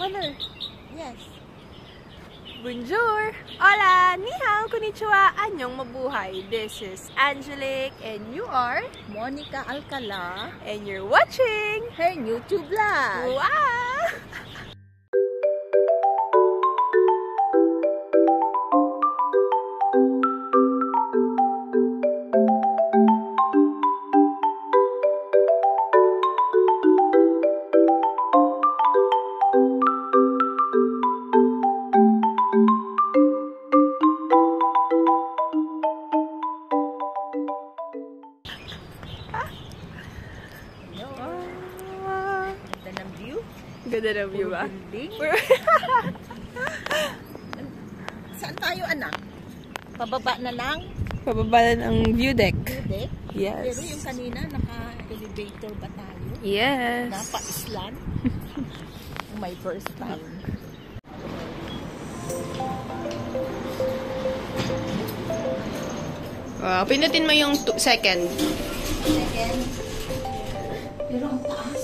color. Yes. Bonjour! Hola! Ni hao! Konnichiwa! Anyong mabuhay! This is Angelique and you are Monica Alcala. and you're watching Her YouTube vlog. Wow! Ganda ng view. Ganda ng view ba? Building. Saan tayo, anak? Pababa na lang. Pababa na ang view deck. Deck. Yes. Pero yung kanina, naka-elevator ba tayo? Yes. Napa-islan. My first time. Wow, pinutin mo yung second. Second. Pero ang taas.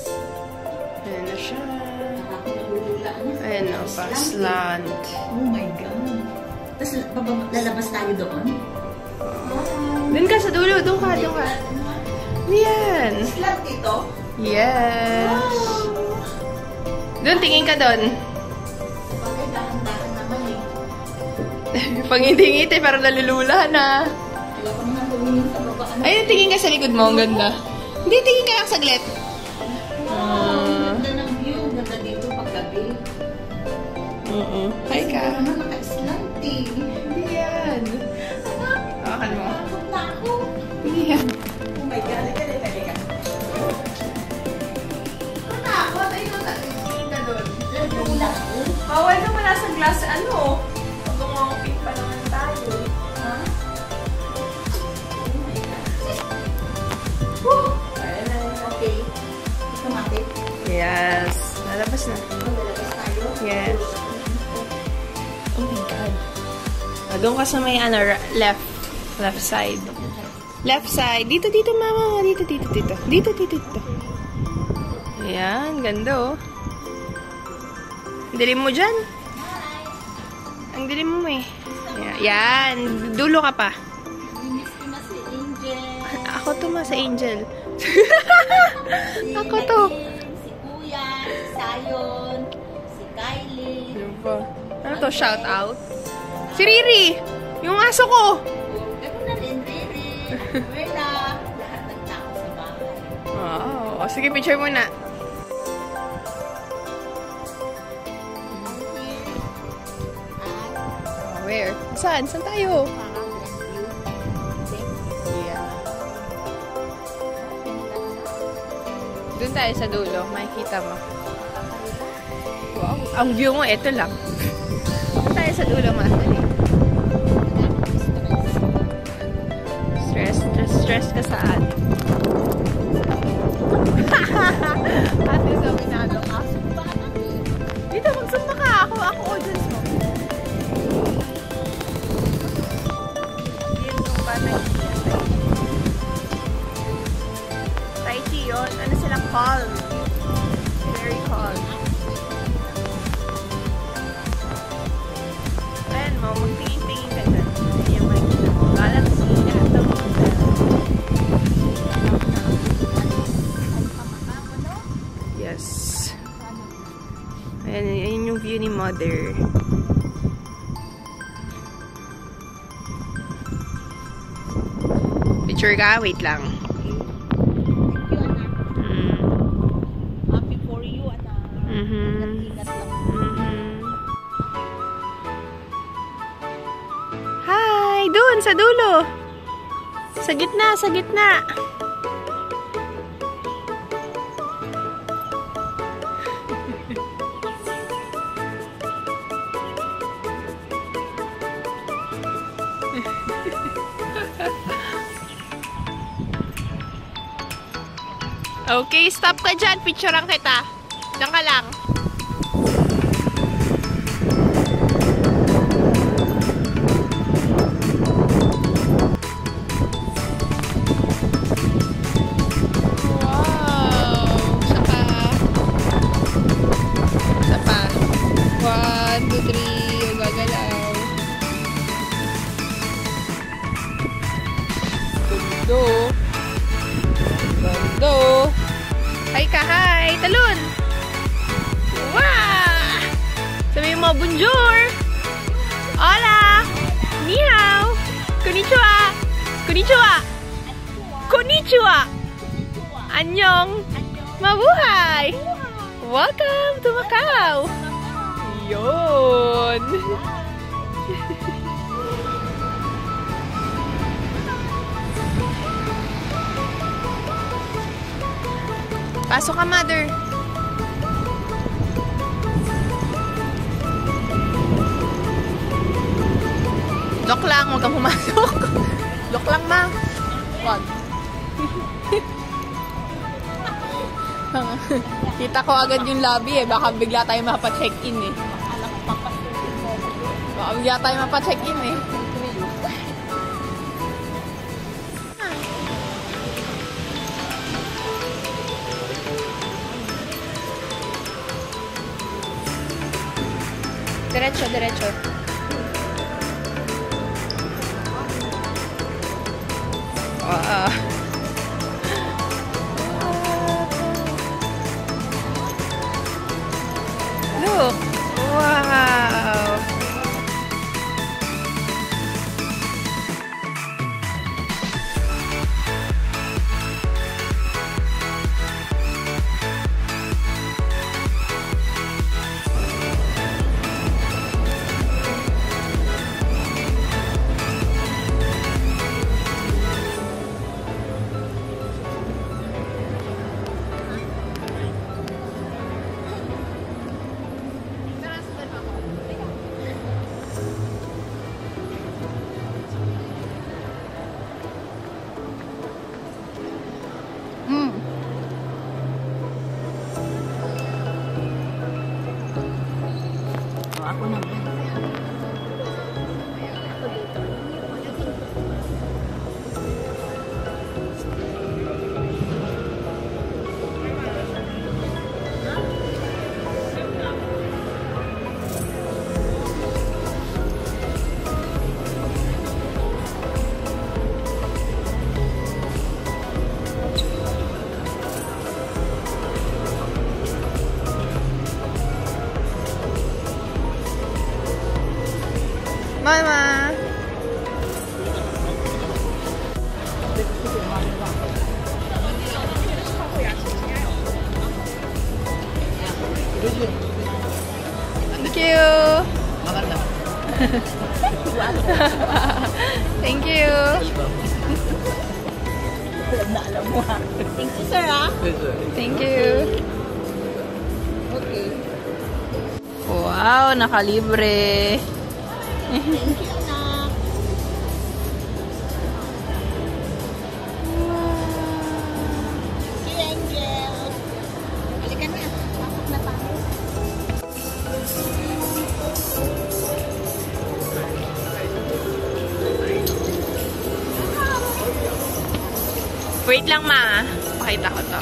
Ayan na siya. Nakakapagulula na. Ayan na pa. Slant. Oh my God. Tapos lalabas tayo doon? Doon ka sa dulo. Doon ka. Yan. Slant ito? Yes. Doon, tingin ka doon. Bakit dahan-dahan naman eh. Pag ngiti-ngiti, parang nalulula na. Wala pa naman tumingin sa baba. Ayun, tingin ka sa likod mo. Ang ganda. Hindi, tingin ka lang saglit. Wow, ganda ng view. Ganda dito paggabi. Hi ka. Kasi naman naka-slant eh. Hindi yan. Hawakan mo. Takot na ako. Hindi yan. Oh my God, halika. Matakot. Ayun, tingin ka doon. Lula ako. Bawal ka mula sa glass, ano? Pag-umangping pa naman tayo. Ha? Oh my God. Woo! Okay. Automatic. Yes. Lalabas na. Lalabas tayo. Yes. Oh my God. Doon ka sa may left. Left side. Left side. Dito, mama. Dito. Dito. Ayan. Ganda, oh. Dilim mo dyan. Ang dilim mo, eh. Yan. Dulo ka pa. Miss ko na si Angel. Ako to, sa Angel. Si Ako to. Nadine, si Kuya, si Sayon, si Kylie. Ano to? Shout out? Si Riri! Yung aso ko! Ako na rin, Riri. Wala. Lahat ng tao sa bahay. Wow. Sige, picture muna. Where? Saan? Saan tayo? Parang review. Yeah. Doon tayo sa dulo. Makikita mo. Wow. Ang view mo, ito lang. Doon tayo sa dulo, Masali. Stress ka saan? Ate, dominado ka. Dito, magsumpa ka. Ako audience mo. Yun yung batay. Tai Chi yun. Ano silang calm? Very calm. Ayan mo, magtingin-tingin ka dyan. Ayan yung makikita mo. Galaxy. Ito. Yes. Ayan yung view ni Mother. Picture ka? Wait lang. Happy for you, anak. Ingat-ingat lang. Hi! Doon, sa dulo! Sa gitna! Okay, stop ka dyan. Picturean kita. Diyan ka lang. Wow! Saka... Isa pa. Hi! Talon! Wow! Sabihin mo, bonjour! Hola! Ni hao! Konnichiwa! Konnichiwa! Konnichiwa! Annyeong! Mabuhay! Welcome to Macau! Yun! Pasok ka, mother. Lock lang, huwag kang pumasok. Lock lang, ma. Wag. Kita ko agad yung lobby eh. Baka bigla tayo mapa-check-in eh. Baka bigla tayo mapa-check-in eh. Diretso, diretso. Look! Wow! Ako naman. Mama! Thank you! Thank you! Thank you, sir, ah. Thank you! Okay. Wow! Nakalibre! Thank you, anak. Si Angel. Halika na. Pasok na tayo. Wait lang, ma. Pakita ko to.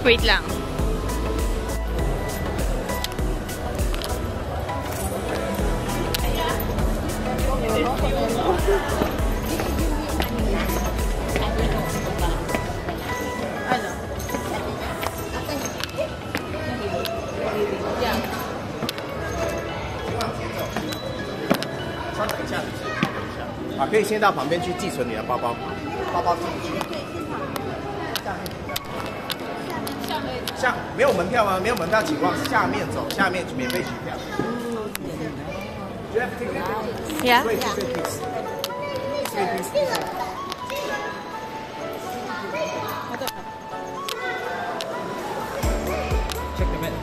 Wait lang. Ano? Yeah. 稍等一下，啊，可以先到旁边去寄存你的包包，包包寄进去。下没有门票吗？没有门票情况，下面走，下面免费取票。Yeah? Wait, wait, please. Wait, please. Check the menu.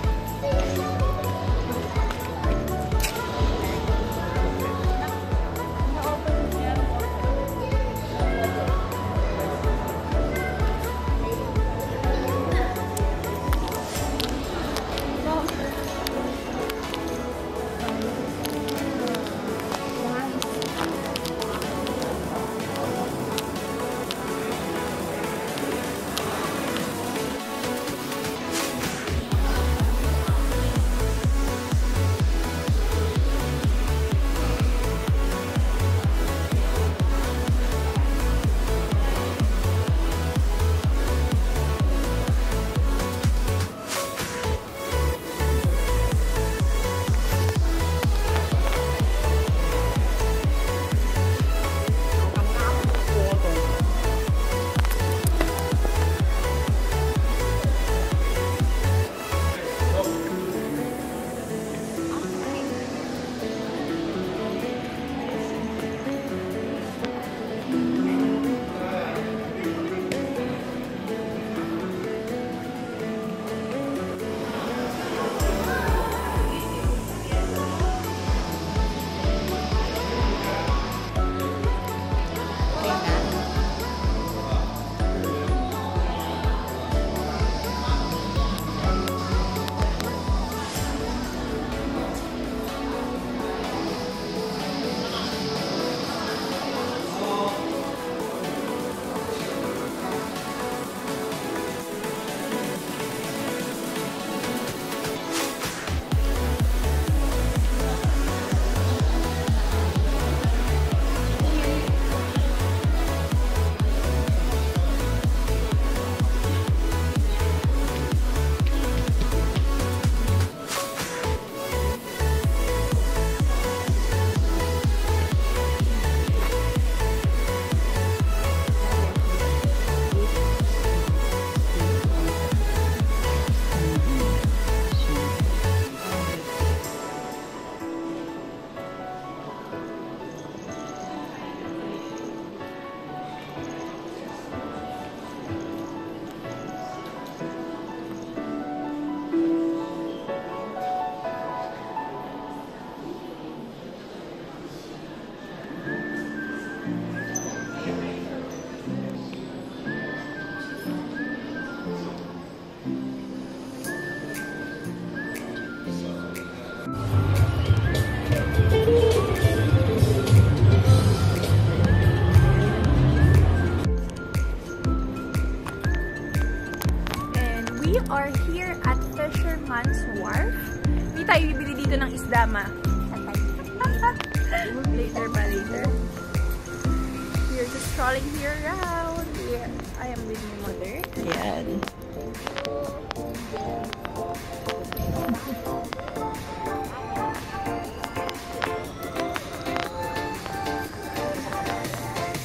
We are here at Fisherman's Wharf. Hindi tayo bibili dito ng isda, ma. Later pa, later. We are just strolling here around. I am with my mother. Yan.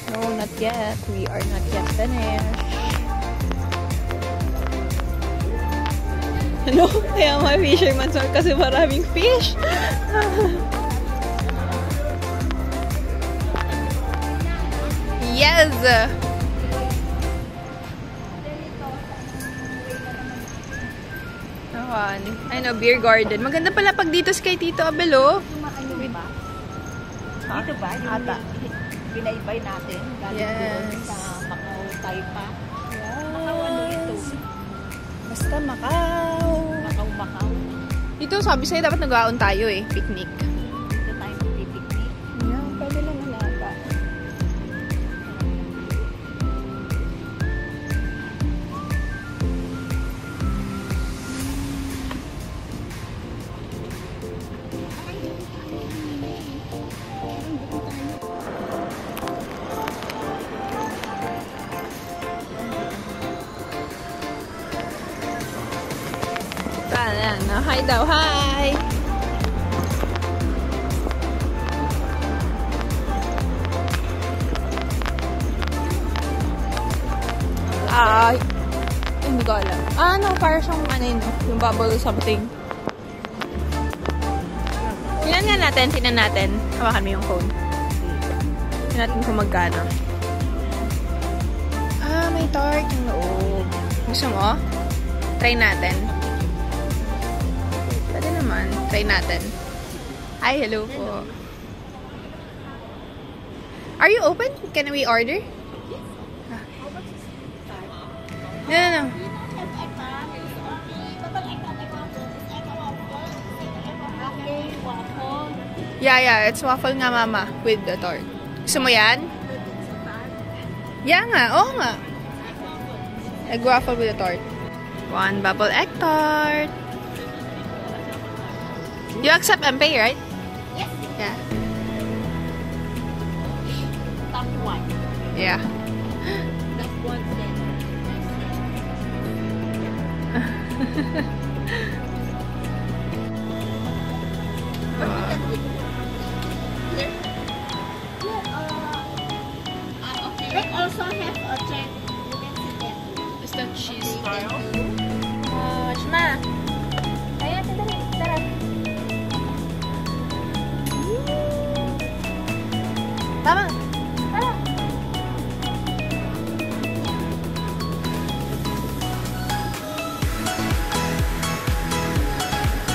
No, not yet. We are not yet finished. Ano? Kaya mga fisherman's wharf kasi maraming fish. Yes! I know, beer garden. Maganda pala pag dito kay Tito Abel, oh. Dito ba? Yung binaybay natin. Galing sa Macau, Taipa. Macau, ano ito? Basta Macau. Macau. Dito, sabi sa'yo, dapat nag-aon tayo eh. Picnic. Dito tayo mag-picnic. Yeah, pwede naman ata. Ayan, hi daw, hi! Hindi ko alam. No, para siyang yung bubble something. Tingnan natin. Hawakan mo yung phone. Tingnan natin kung magkano. May tart yung loob. Gusto mo? Try natin. Pwede naman. Try natin. Hi, hello po. Are you open? Can we order? No. Yeah. It's waffle nga, mama. With the tart. Gusto mo yan? Yeah nga. Oo nga. Egg waffle with the tart. 1 bubble egg tart. You accept and pay, right? Yes. Yeah. Top one. Yeah. Top one then. Okay. They also have a check. You can see that. Is that cheese style? Shma. Ayan, tara. Tama. Tara.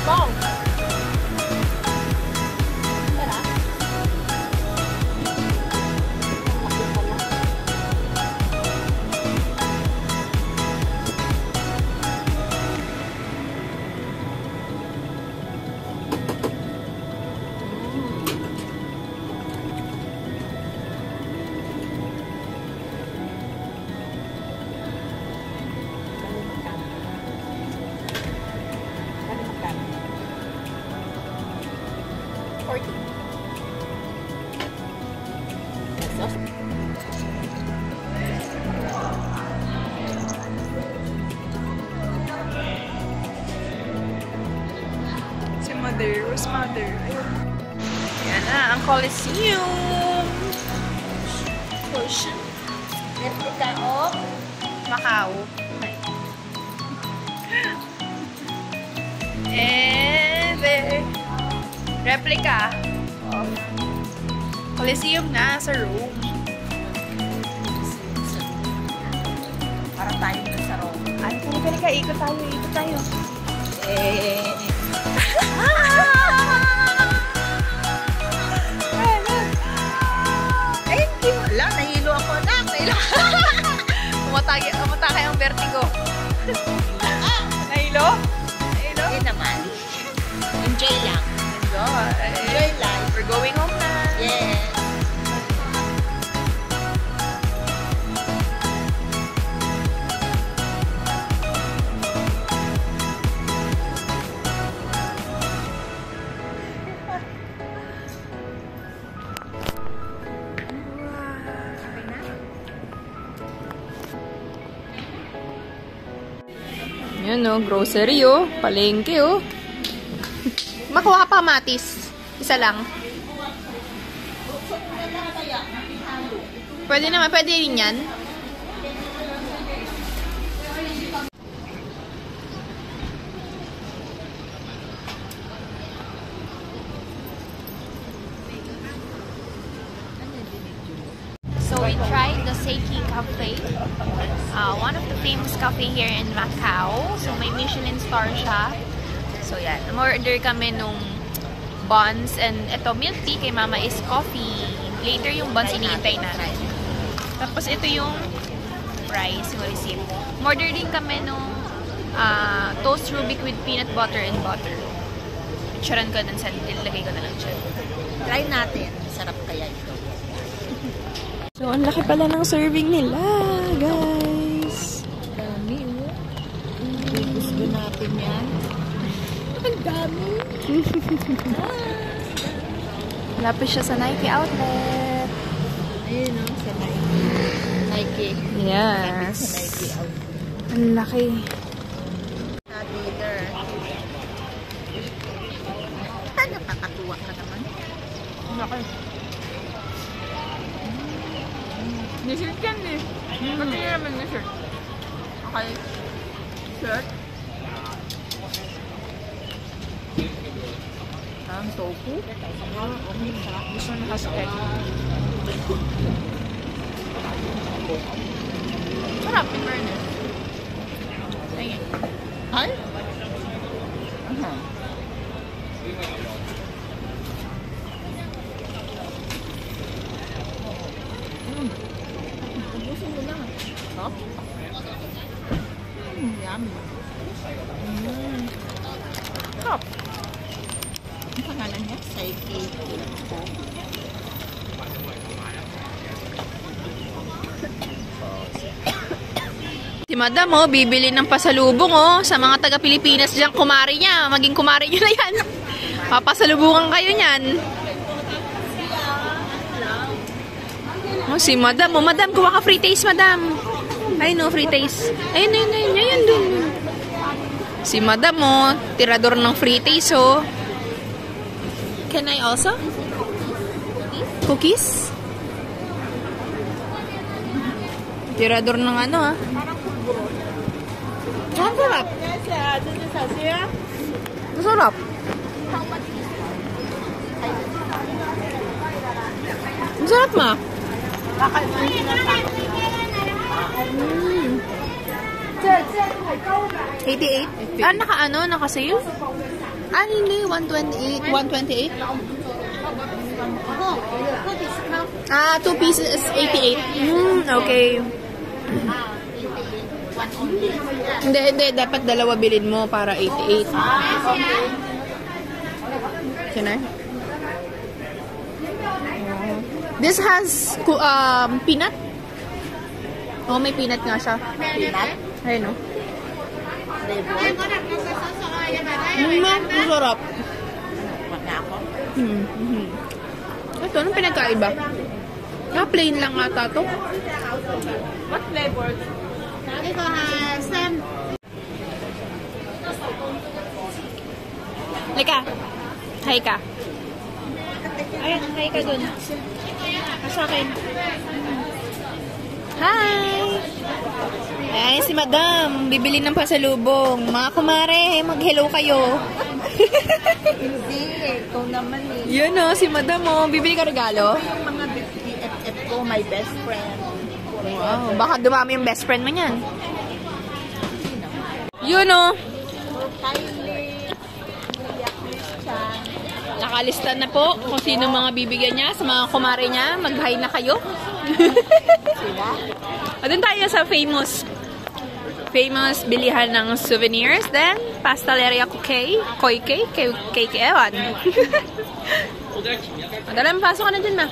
Go. Tara. Si Mother. Where's Mother? Yan na, ang Coliseum. Ocean. Replica of Macau. And replica of Coliseum na sa Rome. para tayo sa Rome. Ay, ka, ikot tayo. Hindi mo lang, nahilo ako na. Umatake ang vertigo. Nahilo? Hindi naman. Enjoy lang. Enjoy life. We're going home na. Yes. Yan o, grocery o. Palengke o. Makuha pa matis. Isa lang. Pwede naman, pwede rin yan. So we tried the Seiki Cafe, one of the famous cafe here in Macau. So may Michelin star siya. So yan, order kami nung buns and ito milk tea, kay mama is coffee. Later yung buns iniintay natin. Tapos ito yung price, yung receipt. Order din kami nung toast Rubik with peanut butter and butter. Picturean ko dun sa ilagay ko na lang siya. Try natin. Sarap kaya ito. So, ang laki pala ng serving nila, guys. Dami, oh. Gusto natin yan. Ang dami. Lapit siya sa Nike outlet. Ayun, oh, sa Nike. Nike. Yes. Sa Nike outlet. Ang laki. Leader. Nakakatuwa ka naman. Ang laki. Nishirt yan eh. Pati nga naman nishirt. Okay. Shirt. Ang tofu. This one has egg. Sarap, in fairness. Ayan. Ay? Ubusin mo lang. Sarap. Yummy. Sarap. Ang pangalan niya? Seiki. Si Madam, oh, bibili ng pasalubong, oh, sa mga taga-Pilipinas dyan, kumari niya. Maging kumari niyo na yan. Papasalubungan kayo niyan. Oh, si Madam, oh, Madam, kuha ka free taste, Madam. Ay, no, free taste. Ayun, ayun, ayun, ayun, dun. Si Madam, oh, tirador ng free taste, oh. Can I also? Cookies? Tirador ng ano, ah. Ang sarap. Ang sarap. Ang sarap, ma. 88? Ah, naka-sale? Ah, hindi. 128. 128? Ah, 2 pieces, 88. Okay. Hindi. Dapat dalawa bilhin mo para 88. Can I? This has peanut. Oh, may peanut nga siya. Peanut? Ayun, no? Ang sarap. Wala ako. Ito, anong pinagkaiba? Ah, plain lang ata to. What flavor? Ito has Sam. Lika. Hi ka. Ayan, hi ka dun. Sa akin. Hi! Ay, si Madam. Bibili ng pasalubong. Mga kumare, mag-hello kayo. Hindi, ikaw naman eh. Yun o, si Madam o. Bibili ka regalo? Yung mga BFF ko, my best friend. Wow, baka dumami yung best friend mo niyan. Yun o. Kylie, Christian. Nakalista na po kung sino mga bibigyan niya sa mga kumare niya. Mag-hi na kayo. Sila? O, dun tayo sa famous bilihan ng souvenirs. Then, Pasteleria Koike, ewan. Madalang, pasok ka na dyan, ma.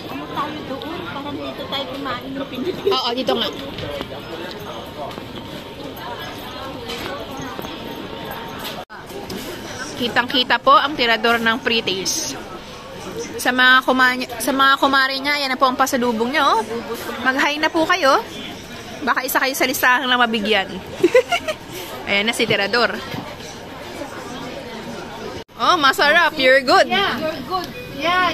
Ano tayo doon? Parang dito tayo kumain ng pinili. Oo, dito nga. Kitang-kita po ang tirador ng free taste. Sa mga kumare niya, yan na po ang pasalubong niyo. Mag-hi na po kayo. Baka isa kayo sa listahan na mabigyan. Ayan na si Tirador. Oh, masarap. You're good. You're good. Yeah.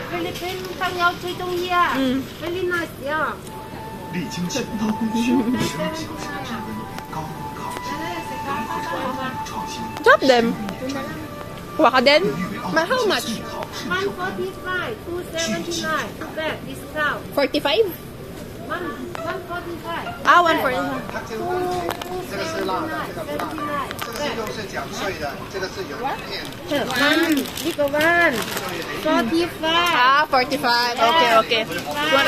Philippine Tang Yao Chui Tong Yia. Very nice, yeah. 历经10道学生小小成绩，高考生创新。 Drop them. Kuha ka din? How much? 145, 279. Back discount. 45? 145. 啊，145。这个是辣的，这个不辣的，这个是肉是讲碎的，这个是有片。 Big one. 45. Ah, 45. Okay.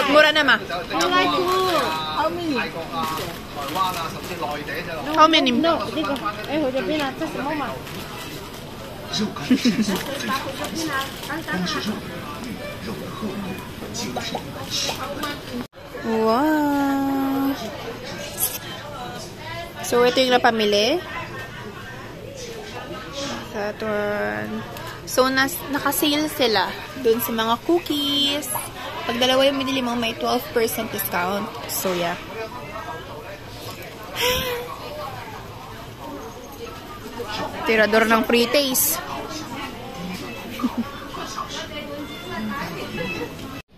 Mura na ma. Online too. How many? 泰國啊、台灣啊，甚至內地就 How many? No, 這個，回這邊啊，這什麼嘛？肉感是最好的东西，光是肉肉的厚度就是10。 Wow. So, ito yung napamili. That one. So, nakasale sila dun sa mga cookies. Pag dalawa yung binili mo, may 12% discount. So, yeah. Tirador ng pre-taste.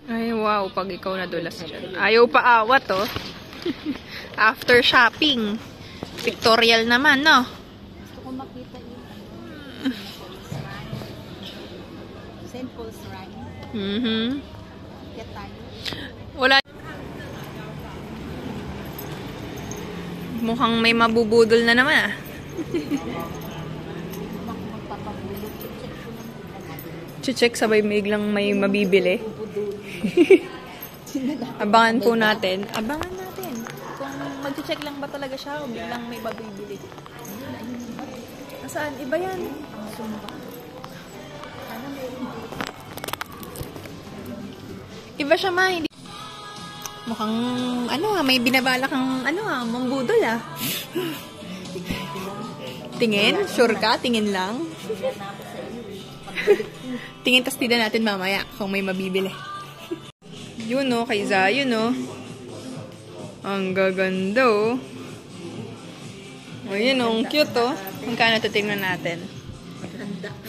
Ay, wow. Pag ikaw nadulas dyan. Ayaw pa awat, oh. After shopping. Pictorial naman, no? Gusto ko makita yung St. Paul's Shrine. Kaya tayo. Wala. Mukhang may mabubudol na naman, ah. Check sabay biglang may mabibili. Abangan po natin. Abangan natin. Kung mag-check lang ba talaga siya o biglang may mabibili. Saan? Iba yan. Iba siya, ma. Hindi. Mukhang, may binabala kang, mambudol, ah. Tingin? Sure ka? Tingin lang? Tingin, tas tignan natin mamaya kung may mabibili. Yun, oh, kay Zayo, no? Ang gaganda, oh. O, yun, oh, ang cute, oh. Magkano ito tingnan natin?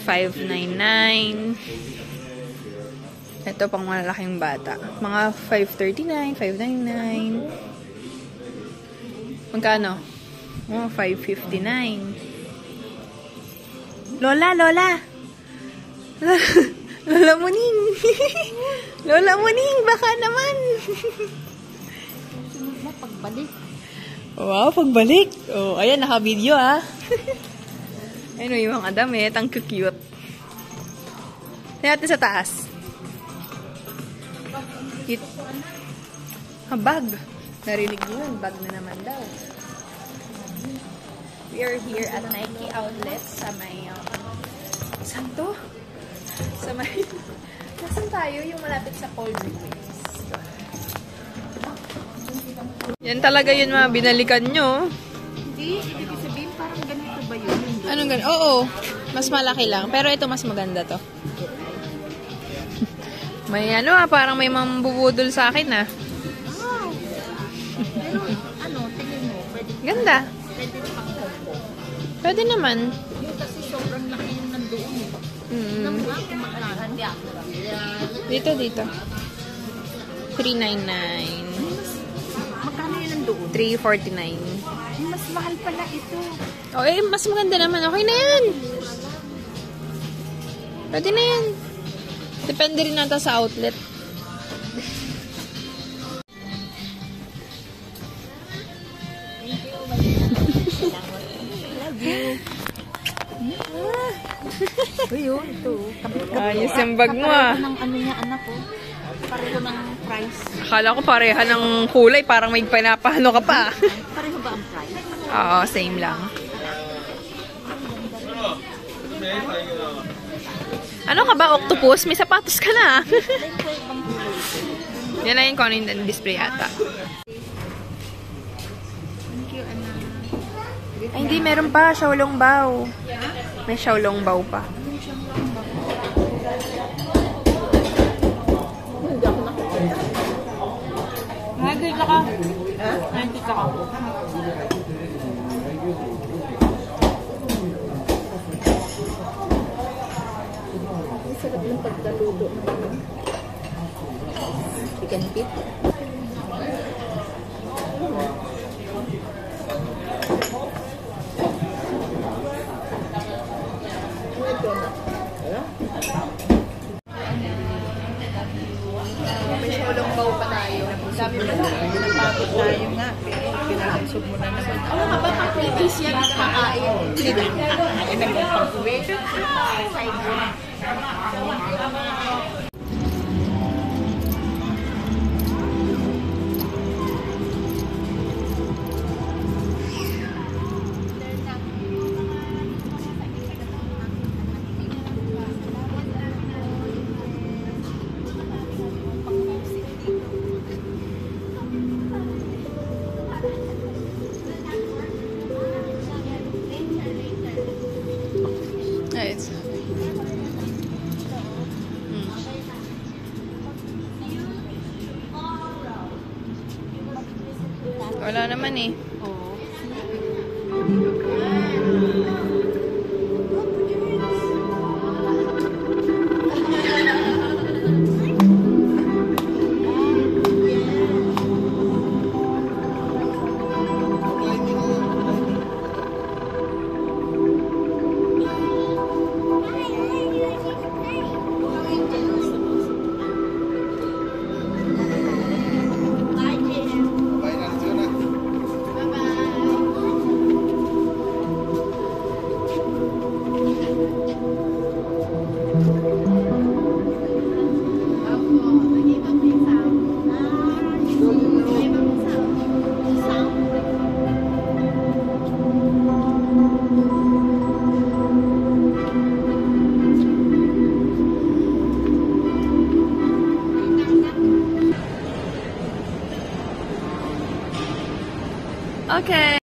$5.99. Ito, pang malalaking bata. Mga $5.39, $5.99. Magkano? Oh, $5.59. Lola! Lola Muning! Lola Muning, baka naman! Sunod na pagbalik. Wow, pagbalik! Oh, ayan, naka-video, ah. Ayun, yung mga damit, ang cute. Tignan natin sa taas. Bag. Narinig yun, bag na naman daw. We are here at Nike Outlet sa may... saan to? Sa may... Nasaan tayo? Yung malapit sa Cold Breeze. Yan talaga yun mga binalikan nyo. Hindi, ibig sabihin parang ganito ba yun? Anong ganito? Oo, mas malaki lang. Pero ito mas maganda to. May parang may mambubudol sa akin, ah. Wow! Pero, tingin mo, pwede Ganda. pang combo. Pwede naman. Yung kasi sobrang laki yung nandoon eh. Nang kung magkakaroon di ako. Dito. $3.99. Magkano yun nandoon? $3.49. Mas mahal pala ito. Okay, mas maganda naman. Okay na yan. Pwede na yan. Depende rin nata sa outlet. Ayun, ito. Ayos yung bag mo, ah. Pareho ng niya, anak ko. Pareho ng price. Akala ko pareha ng kulay. Parang may pinapahalo ka pa. Pareho ba ang price? Oo, same lang. Ano ka ba, octopus? May sapatos ka na. Yan na yung kung ano yung display ata. Ay, hindi. Meron pa. Xiaolong bao. May Xiaolong bao pa. Nakikita ka. Ha? Nakikita ka. Ang sarap ng pagkaluto ng ano. Chicken feet. Ito na. May solong bow pa tayo. Sabi mo na, napagod tayo nga. Pero pinakansog mo na naman. Ano nga ba pang previous yan at kakain? Ayun na yung pag-uwi. Side mo. Nice. Wala naman eh. Okay.